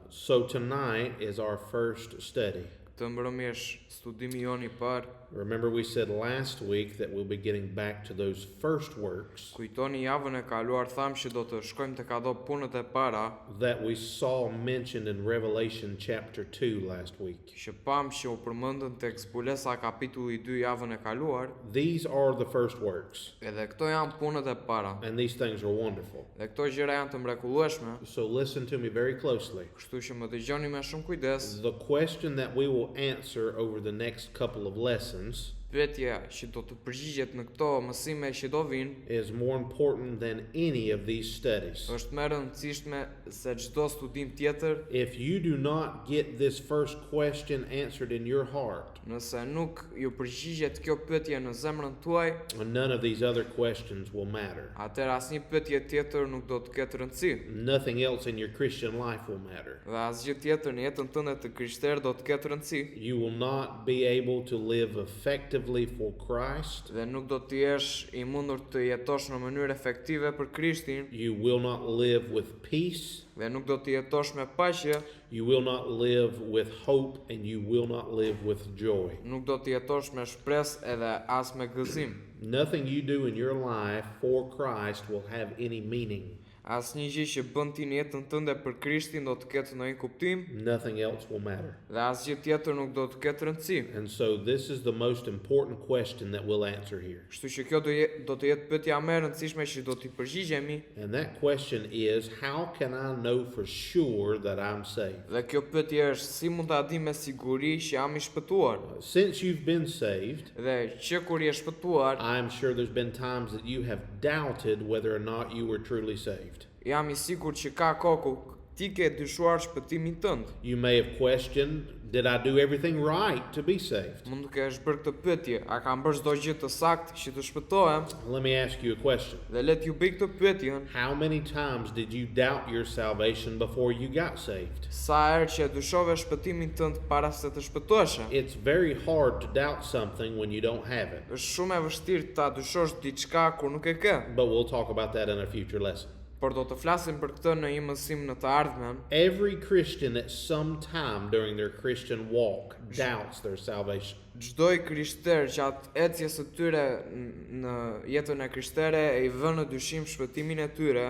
So tonight is our first study. Këtë mbrëmjesh studimi jon I parë. Remember we said last week that we'll be getting back to those first works Kujtoni javën e kaluar thamë që do të shkojmë tek ato punët e para that we saw mentioned in Revelation chapter 2 last week. që pam që u përmendën tek zbulesa kapitulli 2 javën e kaluar. These are the first works, Edhe këto janë punët e para. and these things are wonderful. Dhe këto gjëra janë të mrekullueshme, So listen to me very closely. kështu që më dëgjoni me shumë kujdes. The question that we will answer over the next couple of lessons Pyetja që do të përgjigjet në këto mësime që do vinë is more important than any of these studies. është më e rëndësishme se çdo studim tjetër. If you do not get this first question answered in your heart, Nëse nuk ju përgjigjet kjo pyetje në zemrën tuaj, none of these other questions will matter. atëherë asnjë pyetje tjetër nuk do të ketë rëndësi. Nothing else in your Christian life will matter. Dhe asgjë tjetër në jetën tënde të krishterë do të ketë rëndësi. You will not be able to live effectively for Christ. Dhe nuk do të jesh I mundur të jetosh në mënyrë efektive për Krishtin, You will not live with peace. dhe nuk do të jetosh me paqe, You will not live with hope, and you will not live with joy. nuk do të jetosh me shpresë edhe as me gëzim. Nothing you do in your life for Christ will have any meaning. Asnjë gjë që bën ti në jetën tënde për Krishtin do të ketë ndonjë kuptim, Nothing else will matter. dhe asgjë tjetër nuk do të ketë rëndësi. And so this is the most important question that we'll answer here. Kështu që kjo do të jetë pyetja më e rëndësishme që do t'i përgjigjemi, And that question is, how can I know for sure that I'm saved? dhe kjo pyetje është si mund ta di me siguri që jam I shpëtuar. Since you've been saved, Dhe që kur je shpëtuar, I'm sure there's been times that you have doubted whether or not you were truly saved. jam I sigurt që ka kohë ku ti ke dyshuar shpëtimin tënd. You may have questioned, did I do everything right to be saved? Mund të kesh bërë këtë pyetje, a kam bërë çdo gjë të saktë që të shpëtohem? Let me ask you a question. Dhe le t'ju bëj këtë pyetjen, How many times did you doubt your salvation before you got saved? sa herë që dyshove shpëtimin tënd para se të shpëtohesh? It's very hard to doubt something when you don't have it. Është shumë e vështirë ta dyshosh diçka kur nuk e ke. But we'll talk about that in a future lesson. Por do të flasim për këtë në një mësim në të ardhmen. Every Christian at some time during their Christian walk doubts their salvation. Çdo I krishter që atë ecjes së tyre në jetën e krishtere e I vënë në dyshim shpëtimin e tyre,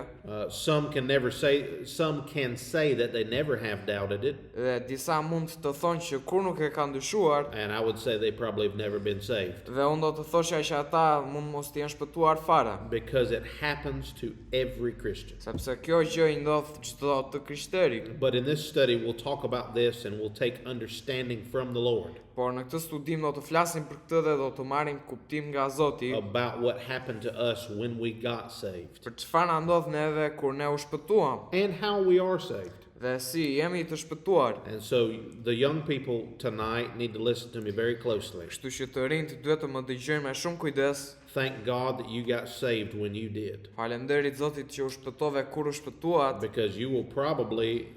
Some can say that they never have doubted it, dhe disa mund të thonë që kur nuk e kanë dyshuar, and I would say they probably have never been saved dhe unë do të thosha që ata mund mos të jenë shpëtuar fare, because it happens to every Christian. sepse kjo gjë I ndodh çdo të krishteri. But in this study, we'll talk about this and we'll take understanding from the Lord Por në këtë studim do të flasim për këtë dhe do të marrim kuptim nga Zoti about what happened to us when we got saved për çfarë na ndodh neve kur ne u shpëtuam and how we are saved. dhe si jemi të shpëtuar. And so the young people tonight need to listen to me very closely. Kështu që të rinjt duhet të më dëgjojnë me shumë kujdes. Thank God that you got saved when you did, Faleminderit Zotit që u shpëtove kur u shpëtuat, because you will probably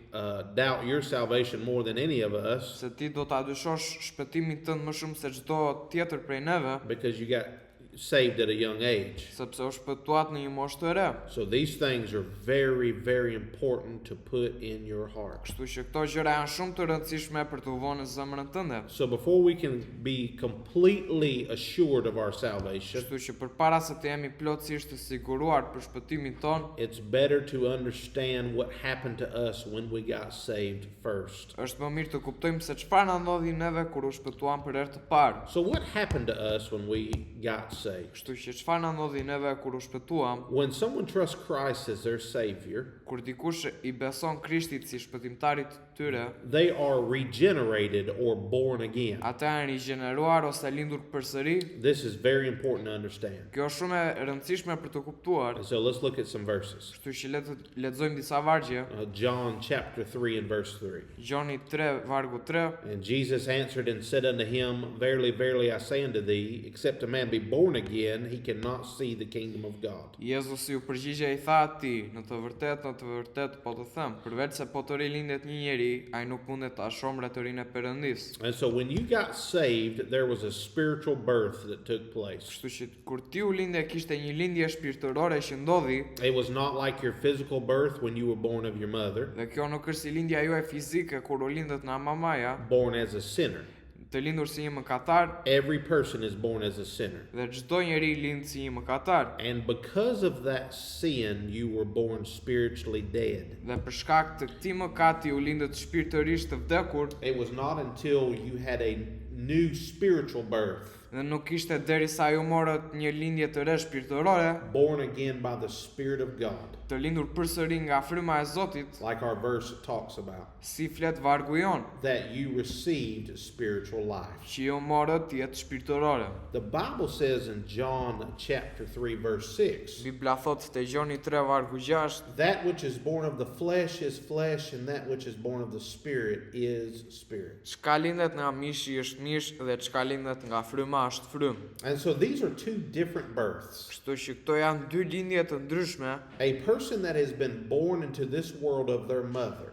doubt your salvation more than any of us se ti do ta dyshosh shpëtimin tënd më shumë se çdo tjetër prej neve, because you got saved at a young age. sepse u shpëtuat në një moshë të re. So these things are very, very important to put in your heart. Kështu që këto gjëra janë shumë të rëndësishme për të vënë në zemrën tënde. So before we can be completely assured of our salvation, Kështu që përpara se të jemi plotësisht të siguruar për shpëtimin ton, it's better to understand what happened to us when we got saved first. është më mirë të kuptojmë se çfarë na ndodhi neve kur u shpëtuam për herë të parë. So what happened to us when we got saved? Kështu që çfarë na ndodhi neve kur u shpëtuam? When someone trusts Christ as their Savior, Kur dikush I beson Krishtit si shpëtimtarit të tyre, they are regenerated or born again. ata janë rigjeneruar ose lindur përsëri. This is very important to understand. Kjo është shumë e rëndësishme për të kuptuar. And so let's look at some verses. Kështu që le të lexojmë disa vargje. John chapter 3 and verse 3. Gjoni 3 vargu 3. And Jesus answered and said unto him, Verily, verily, I say unto thee, except a man be born born again, he cannot see the kingdom of God. Jezusi u përgjigje i tha atij, në të vërtetë po të them, përveç se po të rilindet një njeri, ai nuk mundet ta shohë mbretërinë e Perëndis. And so when you got saved, there was a spiritual birth that took place. Kështu që kur ti u linde kishte një lindje shpirtërore që ndodhi, It was not like your physical birth when you were born of your mother, dhe kjo nuk është si lindja juaj fizike kur u lindet nga mamaja, born as a sinner. të lindur si një mëkatar, Every person is born as a sinner. dhe çdo njeri lind si një mëkatar. And because of that sin, you were born spiritually dead. Dhe për shkak të këtij mëkati u lindët shpirtërisht të vdekur, It was not until you had a new spiritual birth, dhe nuk ishte derisa ju morët një lindje të re shpirtërore, born again by the Spirit of God, të lindur përsëri nga fryma e Zotit, like our verse talks about, si flet vargu jon, that you received spiritual life. që ju morët jetë shpirtërore. The Bible says in John chapter 3 verse 6, Bibla thot te Gjoni 3 vargu 6, that which is born of the flesh is flesh, and that which is born of the Spirit is spirit. çka lindet nga mishi është mish dhe çka lindet nga fryma është frym. And so these are two different births. Kështu që këto janë dy lindje të ndryshme. A person that has been born into this world of their mother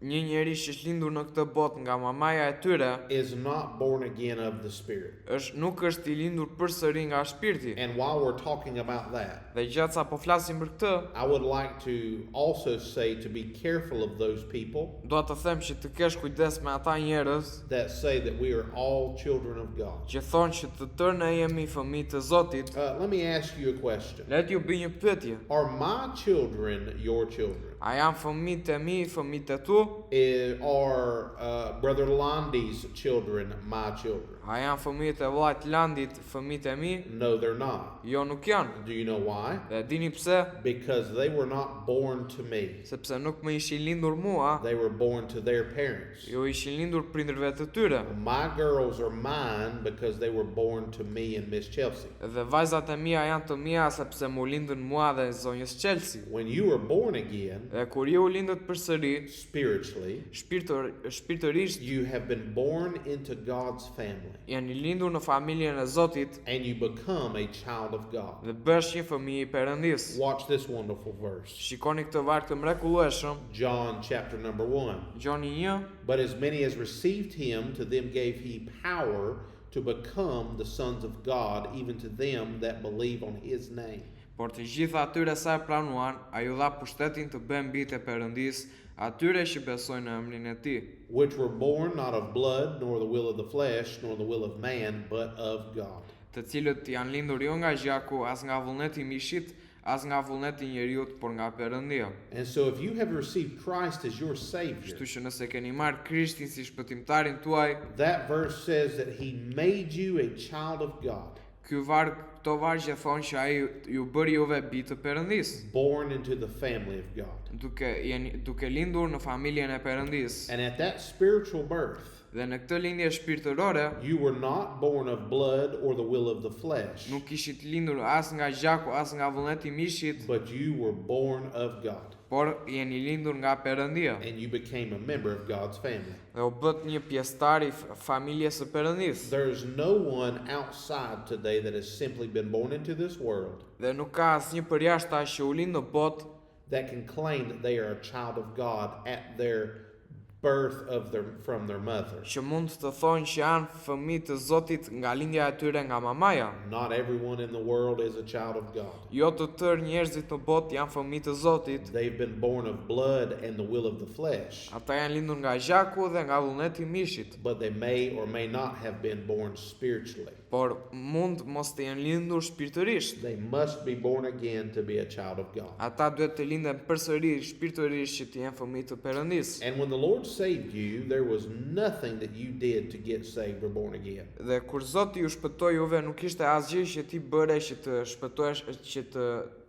Një njeri që është lindur në këtë botë nga mamaja e tyre, is not born again of the Spirit. nuk është i lindur përsëri nga shpirti. And while we're talking about that, Dhe gjatë sa po flasim për këtë, I would like to also say to be careful of those people dua të them që të kesh kujdes me ata njerëz that say that we are all children of God. që thonë që të tërë ne jemi fëmijë të Zotit. Let me ask you a question. Le t'ju bëj një pyetje. Are my children your children? A janë fëmijët e mi, fëmijët e tu? Are Brother Landy's children my children? A janë fëmijët e vllajt Landit, fëmijët e mi? No, they're not. Jo, nuk janë. Do you know why? Dhe dini pse? Because they were not born to me. Sepse nuk më ishin lindur mua, They were born to their parents. jo ishin lindur prindërve të tyre. My girls are mine because they were born to me and Miss Chelsea. Dhe vajzat e mia janë të mia sepse mu lindën mua dhe zonjës Chelsea. When you were born again, Dhe kur ju u lindët përsëri, spiritually, shpirtërisht you have been born into God's family janë lindur në familjen e Zotit and you become a child of God. dhe bësh një fëmijë i Perëndis. Watch this wonderful verse. Shikoni këtë varg të mrekullueshëm, John chapter number 1. Gjoni 1, But as many as received him, to them gave he power to become the sons of God, even to them that believe on his name. por të gjitha atyre sa e pranuan, a ju dha pushtetin të bëhen bijtë e Perëndis, atyre që besojnë në emrin e Tij, Which were born not of blood, nor the will of the flesh, nor the will of man, but of God. të cilët janë lindur jo nga gjaku, as nga vullneti i mishit, as nga vullneti i njeriut, por nga Perëndia. And so if you have received Christ as your Savior, Kështu që nëse keni marrë Krishtin si shpëtimtarin tuaj, that verse says that he made you a child of God, këto vargje thonë që ai ju bëri juve bijtë të Perëndis, born into the family of God. duke lindur në familjen e Perëndis. And at that spiritual birth, Dhe në këtë lindje shpirtërore, you were not born of blood or the will of the flesh, nuk ishit lindur as nga gjaku, as nga vullneti i mishit, but you were born of God, por jeni lindur nga Perëndia. and you became a member of God's family. Dhe u bët një pjesëtar i familjes së Perëndis. There's no one outside today that has simply been born into this world Dhe nuk ka asnjë përjashta që u lind në botë that can claim that they are a child of God at their birth from their mother. që mund të thonë që janë fëmijë të Zotit nga lindja e tyre nga mamaja. Not everyone in the world is a child of God. Jo të tërë njerëzit në botë janë fëmijë të Zotit. They've been born of blood and the will of the flesh, Ata janë lindur nga gjaku dhe nga vullneti i mishit, but they may or may not have been born spiritually. por mund mos të jenë lindur shpirtërisht. They must be born again to be a child of God. Ata duhet të linden përsëri shpirtërisht që të jenë fëmijë të Perëndis. And when the Lord saved you, there was nothing that you did to get saved or born again. Dhe kur Zoti ju shpëtoi juve, nuk ishte asgjë që ti bëre që të shpëtohesh, që të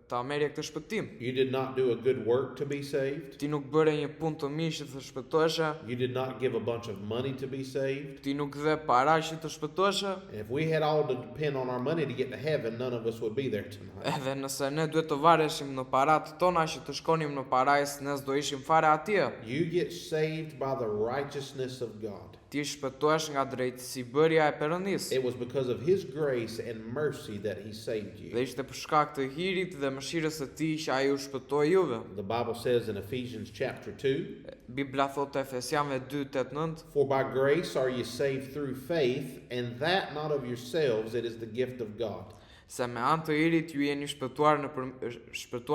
ta merrje këtë shpëtim. You did not do a good work to be saved. Ti nuk bëre një punë të mirë që të shpëtoheshe. You did not give a bunch of money to be saved. Ti nuk dhe para që të shpëtoheshe. And if we had all to depend on our money to get to heaven, none of us would be there tonight. Edhe nëse ne duhet të vareshim në parat tona që të shkonim në parajs, ne s'do ishim fare atje. You get saved by the righteousness of God. Ti shpëtohesh nga drejtësibërja e Perëndis. It was because of His grace and mercy that He saved you. Dhe ishte për shkak të hirit dhe mëshirës së Tij që ai u shpëtoi juve. The Bible says in Ephesians chapter 2, Bibla thotë Efesianëve 2:8-9, "For by grace are you saved through faith, and that not of yourselves, it is the gift of God." se me anë të hirit ju jeni shpëtuar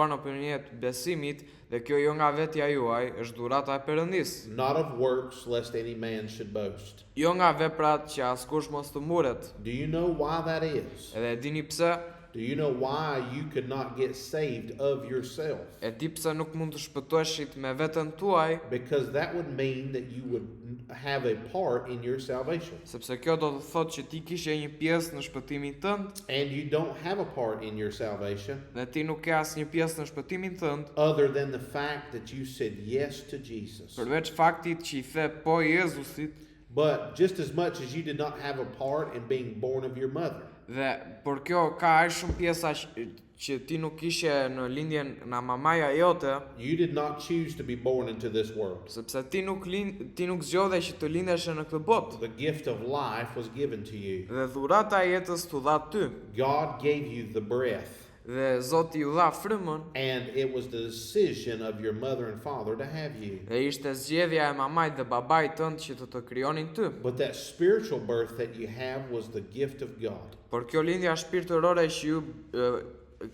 në përmjet besimit dhe kjo jo nga vetja juaj, është dhurata e Perëndis. Not of works, lest any man should boast. Jo nga veprat që askush mos të mburet. Do you know why that is? Edhe e dini pse? Do you know why you could not get saved of yourself? E di pse nuk mund të shpëtoheshit me veten tuaj, Because that would mean that you would have a part in your salvation. sepse kjo do të thotë që ti kishe një pjesë në shpëtimin tënd, And you don't have a part in your salvation dhe ti nuk ke asnjë pjesë në shpëtimin tënd, other than the fact that you said yes to Jesus. përveç faktit që I the po Jezusit, But just as much as you did not have a part in being born of your mother, dhe por kjo ka aq shumë pjesa që ti nuk ishe në lindjen nga mamaja jote, you did not choose to be born into this world. sepse ti nuk zgjodhe që të lindeshe në këtë botë. The gift of life was given to you. Dhe dhurata e jetës t'u dha ty, God gave you the breath, dhe Zoti ju dha frymën, and it was the decision of your mother and father to have you. dhe ishte zgjedhja e mamait dhe babait tënd që të krijonin ty. But that spiritual birth that you have was the gift of God. Por kjo lindja shpirtërore që ju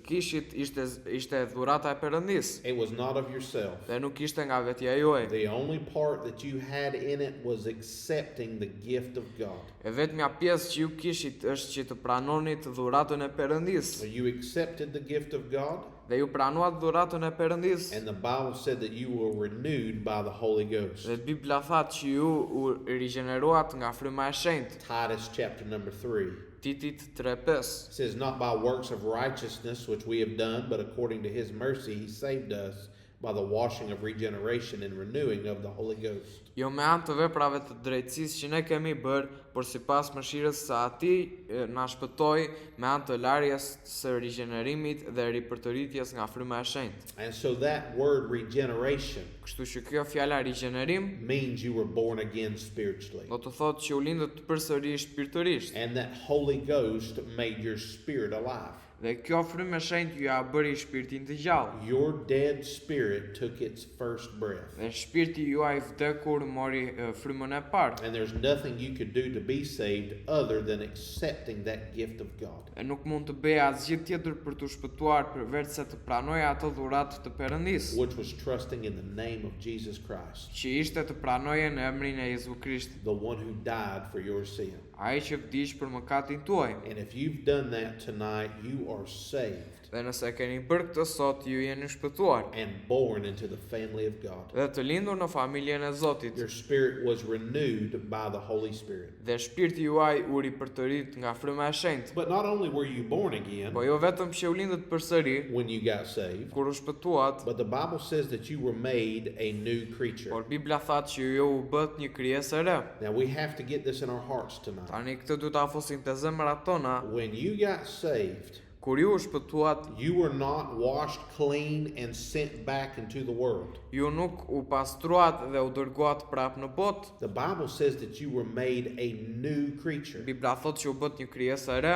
kishit ishte dhurata e Perëndis, It was not of yourself. dhe nuk ishte nga vetja juaj. The only part that you had in it was accepting the gift of God. E vetmja pjesë që ju kishit është që të pranonit dhuratën e Perëndis. So you accepted the gift of God, Dhe ju pranuat dhuratën e Perëndis. and the Bible said that you were renewed by the Holy Ghost. Dhe Bibla thatë që ju u rigjeneruat nga fryma e shenjtë. Titus chapter number 3 Titit 3:5. says, "Not by works of righteousness which we have done, but according to His mercy He saved us by the washing of regeneration and renewing of the Holy Ghost." Jo me anë të veprave të drejtësisë që ne kemi bërë, por sipas mëshirës së Atij na shpëtoi me anë të larjes së rigjenerimit dhe ripërtëritjes nga fryma e shenjtë. And so that word regeneration Kështu që kjo fjala rigjenerim means you were born again spiritually. do të thotë që u lindët përsëri shpirtërisht. And that Holy Ghost made your spirit alive. Dhe kjo frymë e shenjtë ju ja bëri shpirtin të gjallë. Your dead spirit took its first breath. Dhe shpirti juaj vdekur mori frymën e parë. And there's nothing you could do to be saved other than accepting that gift of God. E nuk mund të bëj asgjë tjetër për të shpëtuar përveç se të pranojë ato dhuratë të Perëndis, Which was trusting in the name of Jesus Christ, që ishte të pranoje në emrin e Jezu Krishtit, the one who died for your sin. ai që vdiq për mëkatin tuaj. And if you've done that tonight, you are saved Dhe nëse keni bërë këtë sot, ju jeni shpëtuar and born into the family of God. dhe të lindur në familjen e Zotit. Your spirit was renewed by the Holy Spirit. Dhe shpirti juaj u ripërtërit nga fryma e shenjtë. But not only were you born again Po jo vetëm që u lindët përsëri when you got saved, kur u shpëtuat, but the Bible says that you were made a new creature. por Bibla thatë që ju u bët një krijesë e re. Now we have to get this in our hearts tonight. Tani këtë du ta afosim të zemrat tona. When you got saved, Kur ju u shpëtuat, you were not washed clean and sent back into the world. ju nuk u pastruat dhe u dërguat prap në botë. The Bible says that you were made a new creature, Bibla thotë që u bët një krijesë e re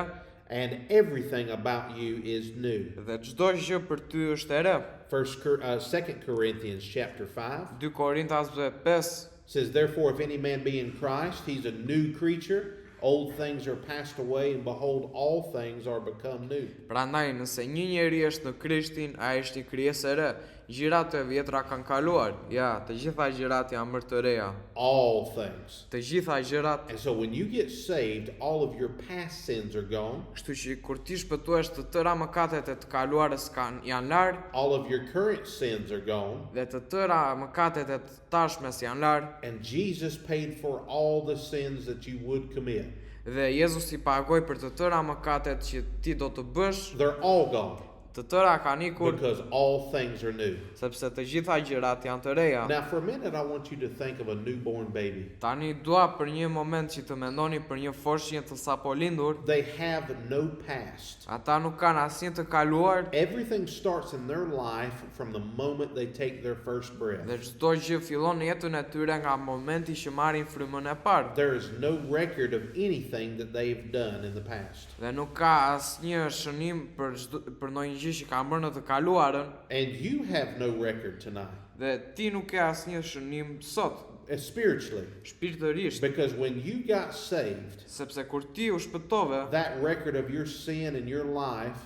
and everything about you is new. dhe çdo gjë për ty është e re. 2 Corinthians chapter 5 2 Korintasve 5 says, "Therefore, if any man be in Christ, he's a new creature. Old things are passed away, and behold, all things are become new." Prandaj nëse një njeri është në Krishtin, ai është një krijesë e re. Gjërat e vjetra kanë kaluar. Ja, të gjitha gjërat janë bërë të reja. All things. Të gjitha gjërat. And so when you get saved, all of your past sins are gone. Kështu që kur ti shpëtuesh, të tëra mëkatet e të kaluarës janë larë All of your current sins are gone. dhe të tëra mëkatet e të tashmes janë larë. And Jesus paid for all the sins that you would commit. Dhe Jezusi pagoi për të tëra mëkatet që ti do të bësh, They're all gone. Të tëra kanë ikur because all things are new. sepse të gjitha gjërat janë të reja. Now, for a minute, I want you to think of a newborn baby. Tani dua për një moment që të mendoni për një foshnjë të sapo lindur. They have no past. Ata nuk kanë asnjë të kaluar Everything starts in their life from the moment they take their first breath. dhe çdo gjë fillon në jetën e tyre nga momenti që marrin frymën e parë. There is no record of anything that they've done in the past. Dhe nuk ka asnjë shënim për ndonjë gjë që ka bërë në të kaluarën And you have no record tonight, dhe ti nuk ke asnjë shënim sot, spiritually. shpirtërisht, Because when you got saved, sepse kur ti u shpëtove, that record of your sin in your life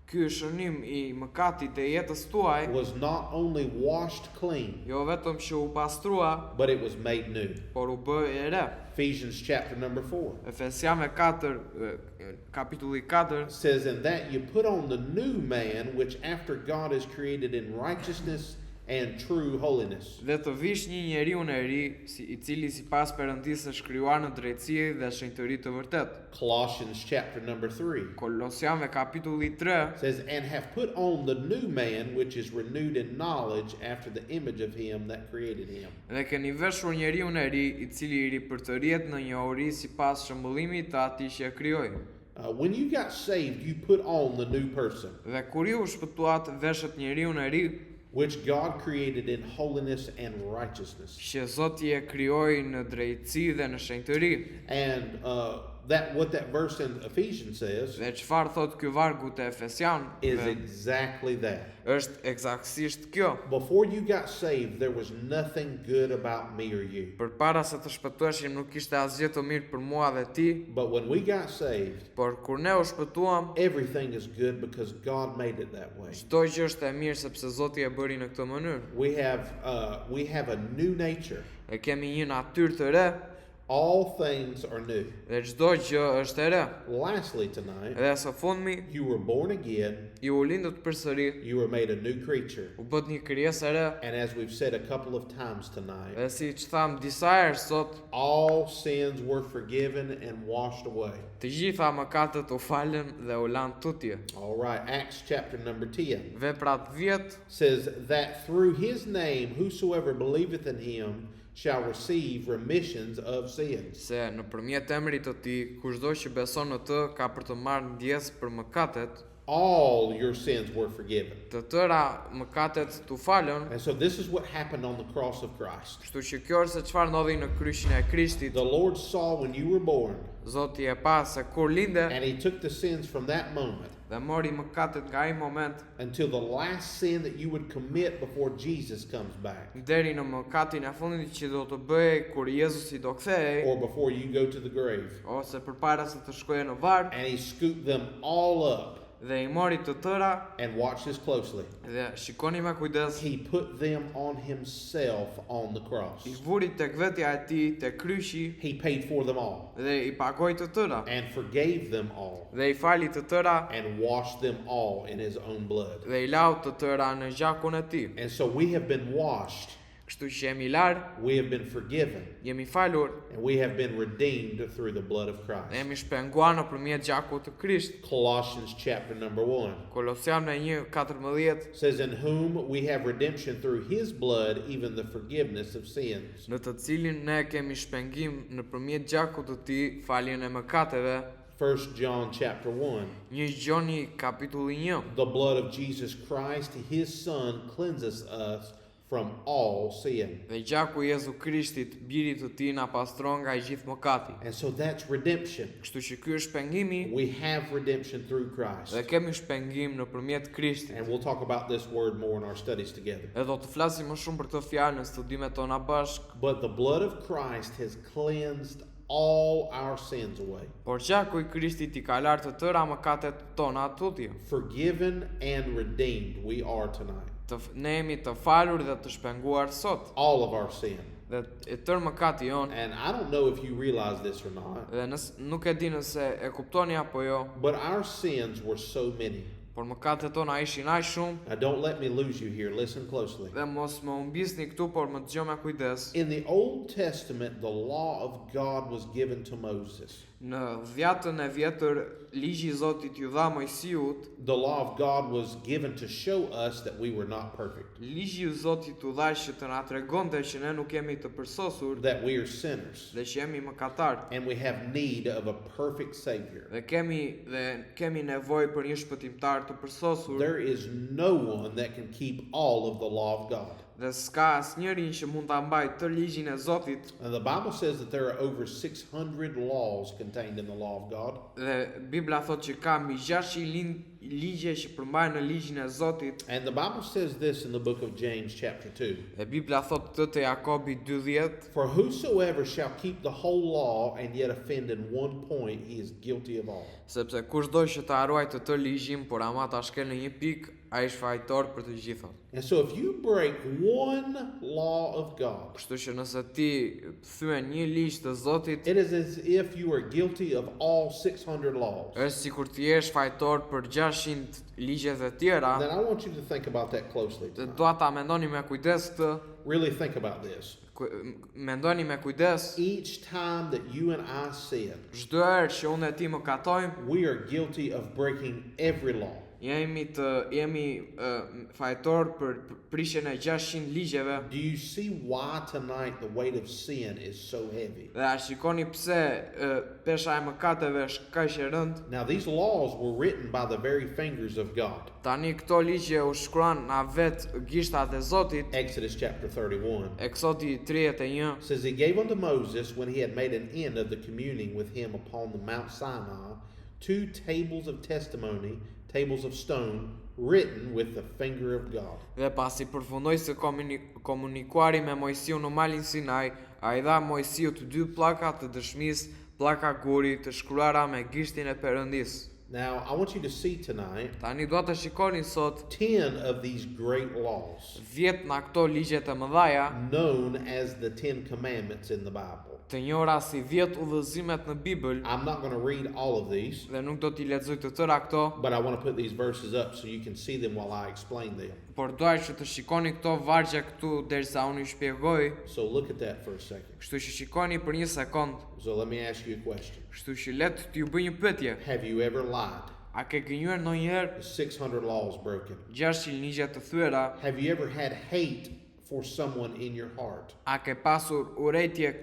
ky shënim I mëkatit të jetës tuaj was not only washed clean, jo vetëm që u pastrua, but it was made new. por u bë e re. Ephesians chapter number 4 Efesianëve 4, kapitulli 4, says, "In that you put on the new man, which after God is created in righteousness and true holiness." dhe të vish një njeriu e ri, I cili sipas Perëndisë është krijuar në drejtësi dhe shenjtëri të vërtet. Colossians chapter number 3 Kolosianëve kapitulli 3 says, "And have put on the new man, which is renewed in knowledge after the image of him that created him." dhe keni veshur njeriu e ri, I cili I ripërtërihet në njohuri sipas shëmbullimit të atij që e krijoi. When you got saved, you put on the new person, Dhe kur ju shpëtuat, veshet njeriu e ri, which God created in holiness and righteousness. që Zoti e krijoi në drejtësi dhe në shenjtëri. And what that verse in Ephesians says Dhe çfarë thot ky vargu te Efesian? is exactly that. Është eksaktësisht kjo. Before you got saved, there was nothing good about me or you. Përpara se të shpëtueshim nuk kishte asgjë të mirë për mua dhe ti, But when we got saved, por kur ne u shpëtuam, everything is good because God made it that way. çdo gjë është e mirë sepse Zoti e bëri në këtë mënyrë. We have a new nature. E kemi një natyrë të re All things are new. dhe çdo gjë është e re. Lastly, tonight, Dhe së fundmi, you were born again. ju u lindët përsëri, You were made a new creature. u bët një krijesë e re, And as we've said a couple of times tonight, dhe si që tham disa herë sot, all sins were forgiven and washed away. të gjitha mëkatet u falën dhe u lanë tutje. All right, Acts chapter number 10 Veprat 10 says that through his name whosoever believeth in him shall receive remissions of sins. se nëpërmjet emrit të tij, kushdo që beson në të ka për të marrë ndjes për mëkatet, All your sins were forgiven. të tëra mëkatet t'u falën. And so this is what happened on the cross of Christ. Kështu që kjo është se çfarë ndodhi në kryshin e Krishtit. The Lord saw when you were born, Zoti e pa se kur linde and he took the sins from that moment dhe mori mëkatet nga ai moment until the last sin that you would commit before Jesus comes back, deri në mëkatin e fundit që do të bëhej kur Jezusi do kthehej or before you go to the grave. ose përpara se të shkojë në varg, And he scooped them all up, dhe I mori të tëra and watch this closely. dhe shikoni me kujdes, He put them on himself on the cross. I vuri tek vetja e tij tek kryqi He paid for them all dhe I pagoi të tëra and forgave them all dhe I fali të tëra and washed them all in his own blood. dhe I lau të tëra në gjakun e tij. And so we have been washed, Kështu që jemi lar, we have been forgiven, jemi falur, and we have been redeemed through the blood of dhe Christ. jemi shpenguar nëpërmjet gjakut të Krisht. Colossians chapter number 1 Kolosianëve 1:14 says, "In whom we have redemption through his blood, even the forgiveness of sins." në të cilin ne kemi shpengim nëpërmjet gjakut të tij, faljen e mëkateve. 1 John chapter 1. 1 Gjoni kapitulli 1. The blood of Jesus Christ, his son, cleanses us from all sin. Dhe gjaku I Jezu Krishtit, birit të tij, na pastron nga I gjithë mëkati. And so that's redemption. Kështu që ky është shpengimi We have redemption through Christ. dhe kemi shpengim nëpërmjet Krishtit. And we'll talk about this word more in our studies together. Dhe do të flasim më shumë për këtë fjalë në studimet tona bashk. But the blood of Christ has cleansed all our sins away. Por gjaku I Krishtit I ka larë të tëra mëkatet tona tutje. Forgiven and redeemed we are tonight. Ne jemi të falur dhe të shpenguar sot. All of our sin. Dhe e tërë mëkati jon. And I don't know if you realize this or not, Dhe nuk e di nëse e kuptoni apo jo, but our sins were so many. por mëkatet tona ishin aq shumë. Now don't let me lose you here. Listen closely. Dhe mos më humbisni këtu, por më dëgjoni me kujdes. In the Old Testament, the law of God was given to Moses. Në Dhjatën e Vjetër, ligji I Zotit ju dha Mojsiut. The law of God was given to show us that we were not perfect, Ligji I Zotit u dha që të na tregonte që ne nuk jemi të përsosur that we are sinners, dhe që jemi mëkatar and we have need of a perfect Savior. dhe kemi nevojë për një shpëtimtar të përsosur. There is no one that can keep all of the law of God. Dhe s'ka asnjërin që mund ta mbajë të ligjin e Zotit. And the Bible says that there are over 600 laws contained in the law of God. Dhe Bibla thotë që ka mbi 600 ligje që përmbajnë në ligjin e Zotit. And the Bible says this in the book of James chapter 2. Dhe Bibla thotë këtë te Jakobi 2:10. For whosoever shall keep the whole law and yet offend in one point, he is guilty of all. Sepse kushdo që të harruajë të ligjin, por ama ta shkel në një pikë, ai është fajtor për të gjitha. And so if you break one law of God, Kështu që nëse ti thyen një ligj të Zotit, it is as if you are guilty of all 600 laws. është sikur ti jesh fajtor për 600 ligje të tjera. Then I want you to think about that closely Dhe tonight. dua ta mendoni me kujdes këtë. Really think about this. Mendoni me kujdes. Each time that you and I sin, Çdo herë që unë e ti mëkatojmë, we are guilty of breaking every law. jemi fajtor për prishjen e 600 ligjeve. Do you see why tonight the weight of sin is so heavy? Dhe a shikoni pse pesha e mëkateve është kaq e rëndë? Now these laws were written by the very fingers of God. Tani këto ligje u shkruan na vetë gishtat e Zotit. Exodus chapter 31 Eksodi 31 says he gave unto Moses, when he had made an end of the communing with him upon the Mount Sinai, 2 tables of testimony, tables of stone, written with the finger of God. Dhe pasi përfundoi se komunikuari me Mojsiu në malin Sinai, ai dha Mojsiut 2 pllaka të dëshmisë, pllaka guri të shkruara me gishtin e Perëndis. Now I want you to see tonight Tani dua të shikoni sot 10 of these great laws 10 nga këto ligje të mëdhaja, known as the 10 commandments in the Bible. të njohura si 10 udhëzimet në Bibël, I'm not going to read all of these, dhe nuk do t'i lexoj të tëra këto, but I want to put these verses up so you can see them while I explain them. por dua që të shikoni këto vargje këtu derisa unë ju shpjegoj. So look at that for a second. Kështu që shikoni për një sekond. So let me ask you a question. Kështu që le të t'ju bëj një pyetje. Have you ever lied? A ke gënjur ndonjëherë 600 laws broken. 600 ligje të thyera? Have you ever had hate for someone in your heart? A ke pasur urrëtie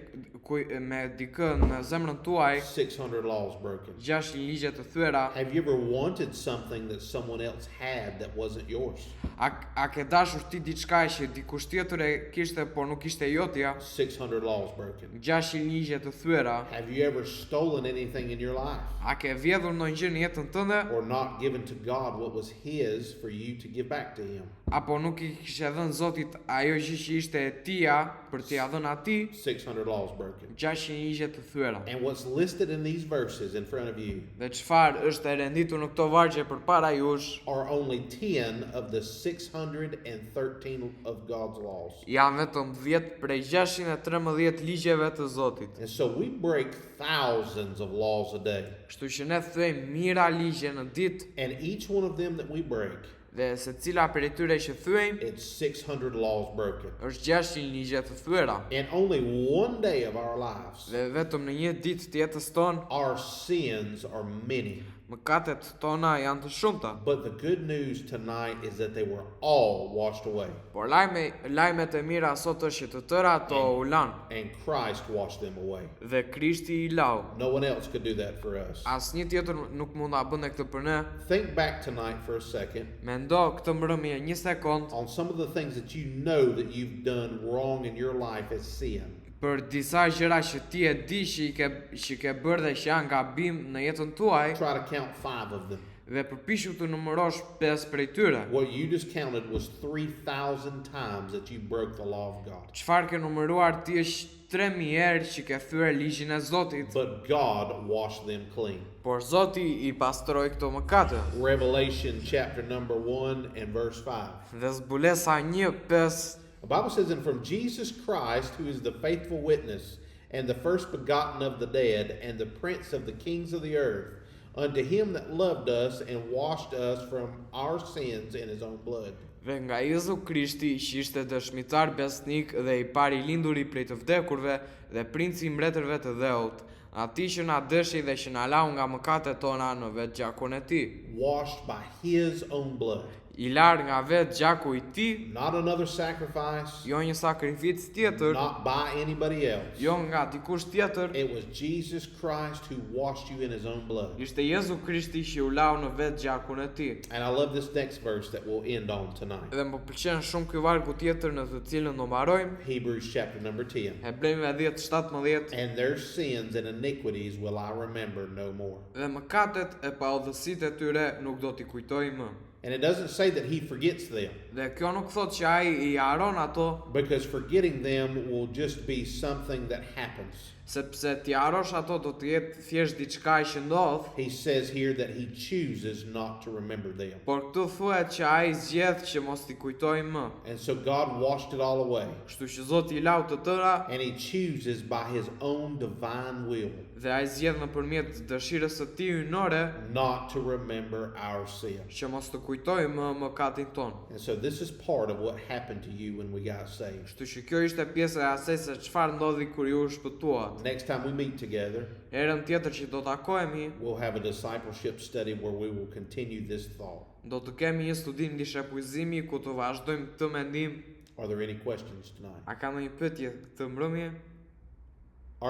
me dikë në zemrën tuaj? 600 laws broken. 600 ligje të thyera? Have you ever wanted something that someone else had that wasn't yours? A ke dashur ti diçka që dikush tjetër e kishte por nuk ishte jotja? 600 laws broken. 600 ligje të thyera? Have you ever stolen anything in your life A ke vjedhur ndonjë gjë në jetën tënde? or not given to God what was his for you to give back to him? Apo nuk I kishe dhënë Zotit ajo gjë që ishte e tija për t'ia dhënë atij? 600 laws broken. 600 ligje të thyera. And what's listed in these verses in front of you Dhe çfarë është e renditur në këto vargje përpara jush? are only 10 of the 613 of God's laws. Janë vetëm 10 prej 613 ligjeve të Zotit. And so we break thousands of laws a day. Kështu që ne thyejmë mijëra ligje në ditë, And each one of them that we break, dhe secila prej tyre që thyejmë it's 600 laws broken. është 600 ligje të thyera. In only one day of our lives, Dhe vetëm në një ditë të jetës tonë, our sins are many. mëkatet tona janë të shumta. But the good news tonight is that they were all washed away. Por lajmet e mira sot është që të tëra ato u lanë And Christ washed them away. dhe Krishti I lau. No one else could do that for us. Asnjë tjetër nuk mund ta bënte këtë për ne. Think back tonight for a second Mendo këtë mbrëmje një sekond on some of the things that you know that you've done wrong in your life as sin. për disa gjëra që ti e di që ke bërë dhe që janë gabim në jetën tuaj, Try to count 5 of them. dhe përpishu të numërosh 5 prej tyre. What you just counted was 3,000 times that you broke the law of God. Çfarë ke numëruar ti është 3000 herë që ke thyer ligjin e Zotit, But God washed them clean. por Zoti I pastroi këto mëkate. Revelation chapter number 1 and verse 5. Dhe Zbulesa 1:5 The Bible says, and from Jesus Christ, who is the faithful witness, and the first begotten of the dead, and the prince of the kings of the earth, unto him that loved us and washed us from our sins in his own blood. Dhe nga Jezu Krishti që ishte dëshmitar besnik dhe i pari linduri prej të vdekurve dhe princi i mbretërve të dheut, ati që na dëshi dhe që na lau nga mëkatet tona në vetë gjakun e tij, Washed by his own blood. i lar nga vetë gjaku i tij, Not another sacrifice, jo një sakrificë tjetër, not by anybody else. jo nga dikush tjetër, It was Jesus Christ who washed you in his own blood. ishte Jezu Krishti që u lau në vetë gjakun e tij. And I love this next verse that we'll end on tonight. Dhe më pëlqen shumë ky vargu tjetër në të cilën do mbarojmë, Hebrews chapter number 10. Hebrejve 10:17, And their sins and iniquities will I remember no more. dhe mëkatet e paudhësitë e tyre nuk do t'i kujtoj më. And it doesn't say that he forgets them, Dhe kjo nuk thot që ai i haron ato, because forgetting them will just be something that happens. sepse t'i harosh ato do të jetë thjesht diçka që ndodh, He says here that he chooses not to remember them. por këtu thuhet që ai zgjedh që mos t'i kujtoj më. And so God washed it all away. Kështu që Zoti i lau të tëra And he chooses by his own divine will dhe ai zgjedh nëpërmjet dëshirës së tij hyjnore not to remember our sin. që mos të kujtoj më mëkatin ton. And so this is part of what happened to you when we got saved. Kështu që kjo ishte pjesë e asaj se çfarë ndodhi kur ju u shpëtuat. Next time we meet together, Herën tjetër që do takohemi, we'll have a discipleship study where we will continue this thought. do të kemi një studim ndishepujzimi ku të vazhdojmë këtë mendim. Are there any questions tonight? A ka ndonjë pyetje këtë mbrëmje?